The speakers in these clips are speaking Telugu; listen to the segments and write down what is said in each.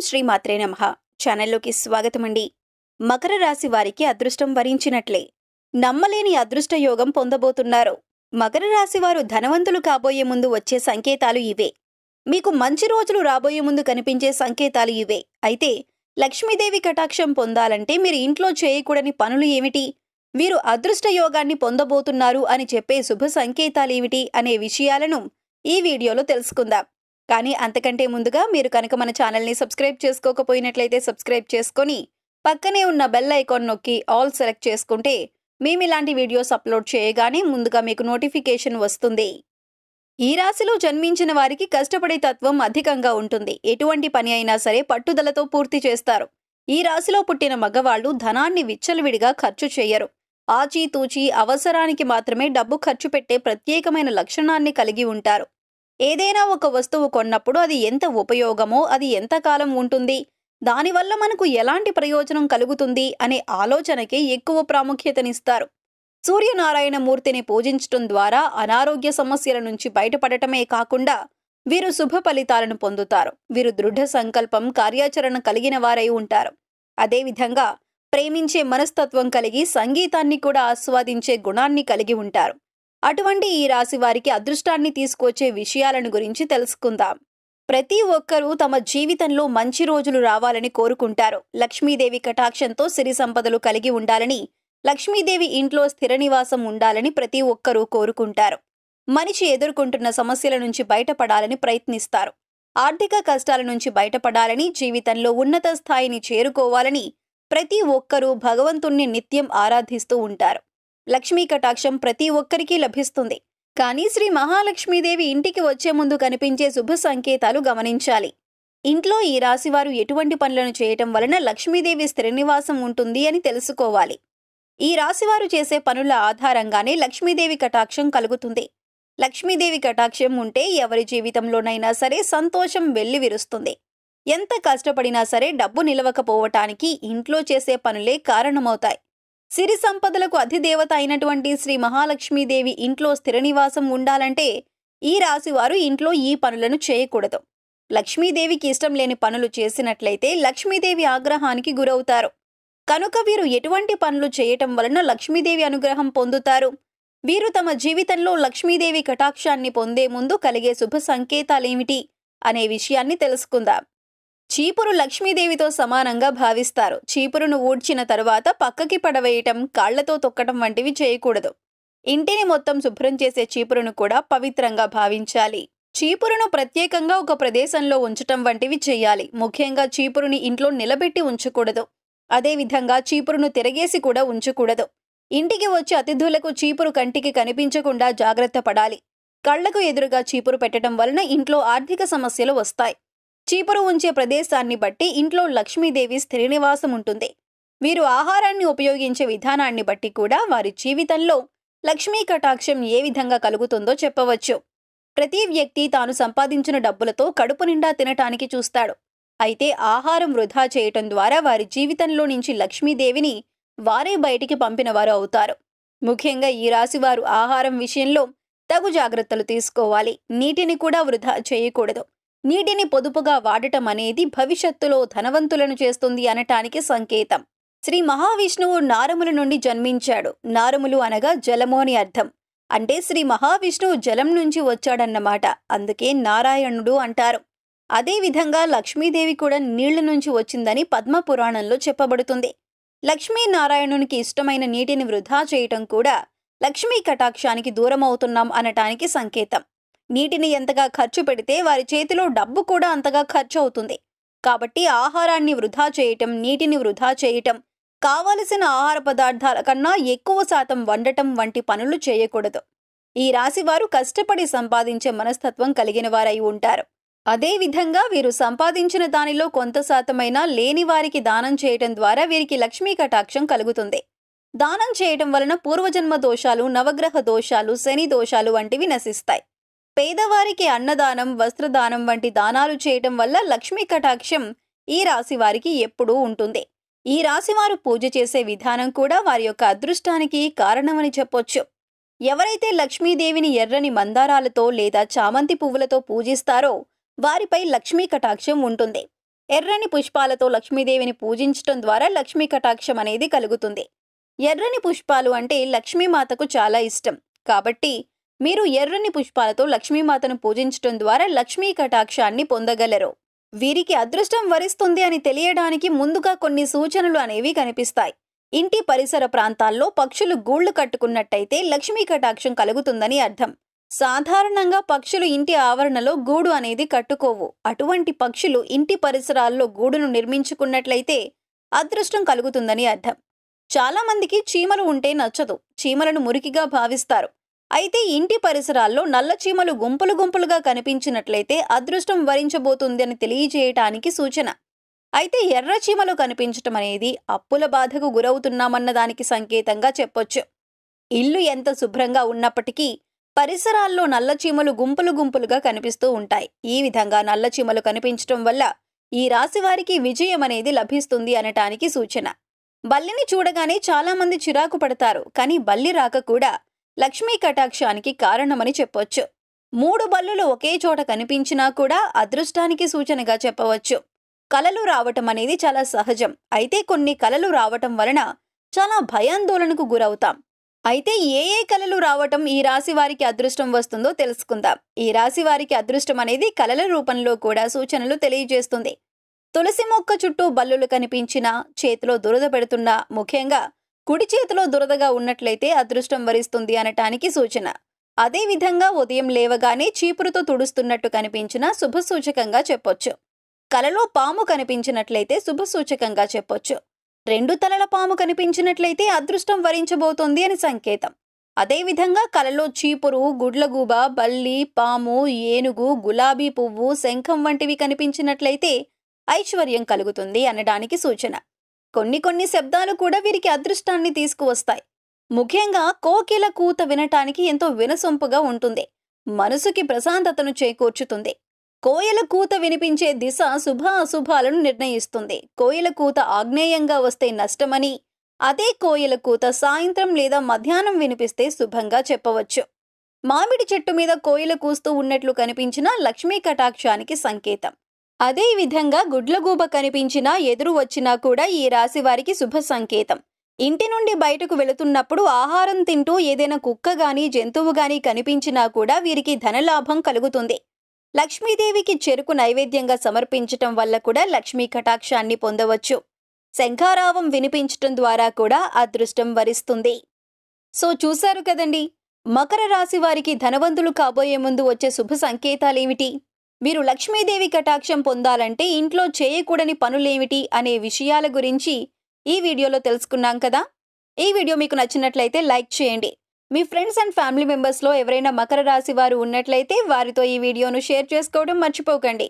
శ్రీమాత్రే నమః. ఛానల్లోకి స్వాగతమండి. మకర రాశి వారికి అదృష్టం వరించినట్లే. నమ్మలేని అదృష్ట యోగం పొందబోతున్నారు. మకర రాశి వారు ధనవంతులు కాబోయే ముందు వచ్చే సంకేతాలు ఇవే. మీకు మంచి రోజులు రాబోయే ముందు కనిపించే సంకేతాలు ఇవే. అయితే లక్ష్మీదేవి కటాక్షం పొందాలంటే మీరు ఇంట్లో చేయకూడని పనులు ఏమిటి? వీరు అదృష్ట యోగాన్ని పొందబోతున్నారు అని చెప్పే శుభ సంకేతాలేమిటి అనే విషయాలను ఈ వీడియోలో తెలుసుకుందాం. కానీ అంతకంటే ముందుగా మీరు కనుక మన ఛానల్ని సబ్స్క్రైబ్ చేసుకోకపోయినట్లయితే సబ్స్క్రైబ్ చేసుకొని పక్కనే ఉన్న బెల్ ఐకాన్ నొక్కి ఆల్ సెలెక్ట్ చేసుకుంటే మేము ఇలాంటి వీడియోస్ అప్లోడ్ చేయగానే ముందుగా మీకు నోటిఫికేషన్ వస్తుంది. ఈ రాశిలో జన్మించిన వారికి కష్టపడే తత్వం అధికంగా ఉంటుంది. ఎటువంటి పని అయినా సరే పట్టుదలతో పూర్తి చేస్తారు. ఈ రాశిలో పుట్టిన మగవాళ్లు ధనాన్ని విచ్చలవిడిగా ఖర్చు చేయరు. ఆచితూచి అవసరానికి మాత్రమే డబ్బు ఖర్చు పెట్టే ప్రత్యేకమైన లక్షణాన్ని కలిగి ఉంటారు. ఏదైనా ఒక వస్తువు కొన్నప్పుడు అది ఎంత ఉపయోగమో, అది ఎంతకాలం ఉంటుంది, దానివల్ల మనకు ఎలాంటి ప్రయోజనం కలుగుతుంది అనే ఆలోచనకే ఎక్కువ ప్రాముఖ్యతనిస్తారు. సూర్యనారాయణ మూర్తిని పూజించటం ద్వారా అనారోగ్య సమస్యల నుంచి బయటపడటమే కాకుండా వీరు శుభ ఫలితాలను పొందుతారు. వీరు దృఢ సంకల్పం, కార్యాచరణ కలిగిన వారై ఉంటారు. అదేవిధంగా ప్రేమించే మనస్తత్వం కలిగి సంగీతాన్ని కూడా ఆస్వాదించే గుణాన్ని కలిగి ఉంటారు. అటువంటి ఈ రాశి వారికి అదృష్టాన్ని తీసుకొచ్చే విషయాలను గురించి తెలుసుకుందాం. ప్రతి ఒక్కరూ తమ జీవితంలో మంచి రోజులు రావాలని కోరుకుంటారు. లక్ష్మీదేవి కటాక్షంతో సిరి సంపదలు కలిగి ఉండాలని, లక్ష్మీదేవి ఇంట్లో స్థిర నివాసం ఉండాలని ప్రతి ఒక్కరూ కోరుకుంటారు. మనిషి ఎదుర్కొంటున్న సమస్యల నుంచి బయటపడాలని ప్రయత్నిస్తారు. ఆర్థిక కష్టాల నుంచి బయటపడాలని, జీవితంలో ఉన్నత స్థాయిని చేరుకోవాలని ప్రతి ఒక్కరూ భగవంతుణ్ణి నిత్యం ఆరాధిస్తూ ఉంటారు. లక్ష్మీ కటాక్షం ప్రతి ఒక్కరికి లభిస్తుంది. కానీ శ్రీ మహాలక్ష్మీదేవి ఇంటికి వచ్చే ముందు కనిపించే శుభ సంకేతాలు గమనించాలి. ఇంట్లో ఈ రాశివారు ఎటువంటి పనులను చేయటం వలన లక్ష్మీదేవి స్థిర నివాసం ఉంటుంది అని తెలుసుకోవాలి. ఈ రాశివారు చేసే పనుల ఆధారంగానే లక్ష్మీదేవి కటాక్షం కలుగుతుంది. లక్ష్మీదేవి కటాక్షం ఉంటే ఎవరి జీవితంలోనైనా సరే సంతోషం వెల్లివిరుస్తుంది. ఎంత కష్టపడినా సరే డబ్బు నిలవకపోవటానికి ఇంట్లో చేసే పనులే కారణమవుతాయి. సిరి సంపదలకు అధిదేవత అయినటువంటి శ్రీ మహాలక్ష్మీదేవి ఇంట్లో స్థిర నివాసం ఉండాలంటే ఈ రాశివారు ఇంట్లో ఈ పనులను చేయకూడదు. లక్ష్మీదేవికి ఇష్టం లేని పనులు చేసినట్లయితే లక్ష్మీదేవి ఆగ్రహానికి గురవుతారు. కనుక వీరు ఎటువంటి పనులు చేయటం వలన లక్ష్మీదేవి అనుగ్రహం పొందుతారు? వీరు తమ జీవితంలో లక్ష్మీదేవి కటాక్షాన్ని పొందే ముందు కలిగే శుభ సంకేతాలేమిటి అనే విషయాన్ని తెలుసుకుందాం. చీపురు లక్ష్మీదేవితో సమానంగా భావిస్తారు. చీపురును ఊడ్చిన తరువాత పక్కకి పడవేయటం, కాళ్లతో తొక్కటం వంటివి చేయకూడదు. ఇంటిని మొత్తం శుభ్రం చేసే చీపురును కూడా పవిత్రంగా భావించాలి. చీపురును ప్రత్యేకంగా ఒక ప్రదేశంలో ఉంచటం వంటివి చేయాలి. ముఖ్యంగా చీపురుని ఇంట్లో నిలబెట్టి ఉంచకూడదు. అదేవిధంగా చీపురును తిరగేసి కూడా ఉంచకూడదు. ఇంటికి వచ్చే అతిథులకు చీపురు కంటికి కనిపించకుండా జాగ్రత్త పడాలి. కళ్లకు ఎదురుగా చీపురు పెట్టడం వలన ఇంట్లో ఆర్థిక సమస్యలు వస్తాయి. చీపురు ఉంచే ప్రదేశాన్ని బట్టి ఇంట్లో లక్ష్మీదేవి స్థిర నివాసం ఉంటుంది. వీరు ఆహారాన్ని ఉపయోగించే విధానాన్ని బట్టి కూడా వారి జీవితంలో లక్ష్మీ కటాక్షం ఏ విధంగా కలుగుతుందో చెప్పవచ్చు. ప్రతి వ్యక్తి తాను సంపాదించిన డబ్బులతో కడుపు నిండా తినటానికి చూస్తాడు. అయితే ఆహారం వృధా చేయటం ద్వారా వారి జీవితంలో నుంచి లక్ష్మీదేవిని వారే బయటికి పంపిన వారు అవుతారు. ముఖ్యంగా ఈ రాశివారు ఆహారం విషయంలో తగు జాగ్రత్తలు తీసుకోవాలి. నీటిని కూడా వృధా చేయకూడదు. నీటిని పొదుపుగా వాడటం అనేది భవిష్యత్తులో ధనవంతులను చేస్తుంది అనటానికి సంకేతం. శ్రీ మహావిష్ణువు నారముల నుండి జన్మించాడు. నారములు అనగా జలము అని అర్థం. అంటే శ్రీ మహావిష్ణువు జలం నుంచి వచ్చాడన్నమాట. అందుకే నారాయణుడు అంటారు. అదేవిధంగా లక్ష్మీదేవి కూడా నీళ్ల నుంచి వచ్చిందని పద్మపురాణంలో చెప్పబడుతుంది. లక్ష్మీనారాయణునికి ఇష్టమైన నీటిని వృధా చేయటం కూడా లక్ష్మీ కటాక్షానికి దూరమవుతున్నాం అనటానికి సంకేతం. నీటిని ఎంతగా ఖర్చు పెడితే వారి చేతిలో డబ్బు కూడా అంతగా ఖర్చు అవుతుంది. కాబట్టి ఆహారాన్ని వృధా చేయటం, నీటిని వృధా చేయటం, కావలసిన ఆహార పదార్థాల కన్నా ఎక్కువ శాతం వండటం వంటి పనులు చేయకూడదు. ఈ రాశివారు కష్టపడి సంపాదించే మనస్తత్వం కలిగిన వారై ఉంటారు. అదేవిధంగా వీరు సంపాదించిన దానిలో కొంత శాతమైనా లేని వారికి దానం చేయటం ద్వారా వీరికి లక్ష్మీ కటాక్షం కలుగుతుంది. దానం చేయటం వలన పూర్వజన్మ దోషాలు, నవగ్రహ దోషాలు, శని దోషాలు వంటివి నశిస్తాయి. పేదవారికి అన్నదానం, వస్త్రదానం వంటి దానాలు చేయటం వల్ల లక్ష్మీ కటాక్షం ఈ రాశి వారికి ఎప్పుడూ ఉంటుంది. ఈ రాశివారు పూజ చేసే విధానం కూడా వారి యొక్క అదృష్టానికి కారణమని చెప్పొచ్చు. ఎవరైతే లక్ష్మీదేవిని ఎర్రని మందారాలతో లేదా చామంతి పువ్వులతో పూజిస్తారో వారిపై లక్ష్మీ కటాక్షం ఉంటుంది. ఎర్రని పుష్పాలతో లక్ష్మీదేవిని పూజించటం ద్వారా లక్ష్మీ కటాక్షం అనేది కలుగుతుంది. ఎర్రని పుష్పాలు అంటే లక్ష్మీమాతకు చాలా ఇష్టం. కాబట్టి మీరు ఎర్రని పుష్పాలతో లక్ష్మీమాతను పూజించటం ద్వారా లక్ష్మీ కటాక్షాన్ని పొందగలరు. వీరికి అదృష్టం వరిస్తుంది అని తెలియడానికి ముందుగా కొన్ని సూచనలు అనేవి కనిపిస్తాయి. ఇంటి పరిసర ప్రాంతాల్లో పక్షులు గూళ్లు కట్టుకున్నట్టయితే లక్ష్మీ కటాక్షం కలుగుతుందని అర్థం. సాధారణంగా పక్షులు ఇంటి ఆవరణలో గూడు అనేది కట్టుకోవు. అటువంటి పక్షులు ఇంటి పరిసరాల్లో గూడును నిర్మించుకున్నట్లయితే అదృష్టం కలుగుతుందని అర్థం. చాలా మందికి చీమలు ఉంటే నచ్చదు. చీమలను మురికిగా భావిస్తారు. అయితే ఇంటి పరిసరాల్లో నల్ల చీమలు గుంపులు గుంపులుగా కనిపించినట్లయితే అదృష్టం వరించబోతుంది అని తెలియజేయటానికి సూచన. అయితే ఎర్ర చీమలు కనిపించటం అనేది అప్పుల బాధకు గురవుతున్నామన్న దానికి సంకేతంగా చెప్పొచ్చు. ఇల్లు ఎంత శుభ్రంగా ఉన్నప్పటికీ పరిసరాల్లో నల్ల చీమలు గుంపులు గుంపులుగా కనిపిస్తూ ఉంటాయి. ఈ విధంగా నల్ల చీమలు కనిపించటం వల్ల ఈ రాశి వారికి విజయం అనేది లభిస్తుంది అనటానికి సూచన. బల్లిని చూడగానే చాలా మంది చిరాకు పడతారు. కానీ బల్లి రాక కూడా లక్ష్మీ కటాక్షానికి కారణమని చెప్పొచ్చు. 3 బల్లులు ఒకే చోట కనిపించినా కూడా అదృష్టానికి సూచనగా చెప్పవచ్చు. కలలు రావటం అనేది చాలా సహజం. అయితే కొన్ని కలలు రావటం వలన చాలా భయాందోళనకు గురవుతాం. అయితే ఏ కలలు రావటం ఈ రాశి వారికి అదృష్టం వస్తుందో తెలుసుకుందాం. ఈ రాశి వారికి అదృష్టం అనేది కలల రూపంలో కూడా సూచనలు తెలియజేస్తుంది. తులసి మొక్క చుట్టూ బల్లులు కనిపించినా, చేతిలో దురద పెడుతున్నా, ముఖ్యంగా కుడి చేతిలో దురదగా ఉన్నట్లయితే అదృష్టం వరిస్తుంది అనటానికి సూచన. అదేవిధంగా ఉదయం లేవగానే చీపురుతో తుడుస్తున్నట్టు కనిపించినా శుభసూచకంగా చెప్పొచ్చు. కలలో పాము కనిపించినట్లయితే శుభసూచకంగా చెప్పొచ్చు. 2 తలల పాము కనిపించినట్లయితే అదృష్టం వరించబోతోంది అని సంకేతం. అదేవిధంగా కలలో చీపురు, గుడ్లగూబ, బల్లి, పాము, ఏనుగు, గులాబీ పువ్వు, శంఖం వంటివి కనిపించినట్లయితే ఐశ్వర్యం కలుగుతుంది అనడానికి సూచన. కొన్ని శబ్దాలు కూడా వీరికి అదృష్టాన్ని తీసుకువస్తాయి. ముఖ్యంగా కోకిల కూత వినటానికి ఎంతో వినసొంపుగా ఉంటుంది. మనసుకి ప్రశాంతతను చేకూర్చుతుంది. కోయిల కూత వినిపించే దిశ శుభ అశుభాలను నిర్ణయిస్తుంది. కోయిల కూత ఆగ్నేయంగా వస్తే నష్టమని, అదే కోయిల కూత సాయంత్రం లేదా మధ్యాహ్నం వినిపిస్తే శుభంగా చెప్పవచ్చు. మామిడి చెట్టు మీద కోయిల కూస్తూ ఉన్నట్లు కనిపించినా లక్ష్మీ కటాక్షానికి సంకేతం. అదే విధంగా గుడ్లగూబ కనిపించినా, ఎదురు వచ్చినా కూడా ఈ రాశి వారికి శుభ సంకేతం. ఇంటి నుండి బయటకు వెళుతున్నప్పుడు ఆహారం తింటూ ఏదైనా కుక్క గాని, జంతువు గాని కనిపించినా కూడా వీరికి ధనలాభం కలుగుతుంది. లక్ష్మీదేవికి చెరుకు నైవేద్యంగా సమర్పించటం వల్ల కూడా లక్ష్మీ కటాక్షాన్ని పొందవచ్చు. శంఖారావం వినిపించటం ద్వారా కూడా అదృష్టం వరిస్తుంది. సో చూశారు కదండి, మకర రాశి వారికి ధనవంతులు కాబోయే ముందు వచ్చే శుభ సంకేతాలేమిటి? మీరు లక్ష్మీదేవి కటాక్షం పొందాలంటే ఇంట్లో చేయకూడని పనులేమిటి అనే విషయాల గురించి ఈ వీడియోలో తెలుసుకున్నాం కదా. ఈ వీడియో మీకు నచ్చినట్లయితే లైక్ చేయండి. మీ ఫ్రెండ్స్ అండ్ ఫ్యామిలీ మెంబర్స్లో ఎవరైనా మకర రాశి వారు ఉన్నట్లయితే వారితో ఈ వీడియోను షేర్ చేసుకోవడం మర్చిపోకండి.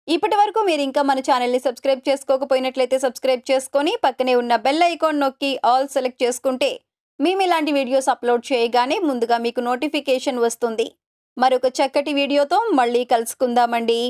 ఇప్పటి వరకు మీరు ఇంకా మన ఛానల్ని సబ్స్క్రైబ్ చేసుకోకపోయినట్లయితే సబ్స్క్రైబ్ చేసుకొని పక్కనే ఉన్న బెల్ ఐకాన్ నొక్కి ఆల్ సెలెక్ట్ చేసుకుంటే మేము ఇలాంటి వీడియోస్ అప్లోడ్ చేయగానే ముందుగా మీకు నోటిఫికేషన్ వస్తుంది. మరొక చక్కటి వీడియోతో మళ్ళీ కలుసుకుందామండి.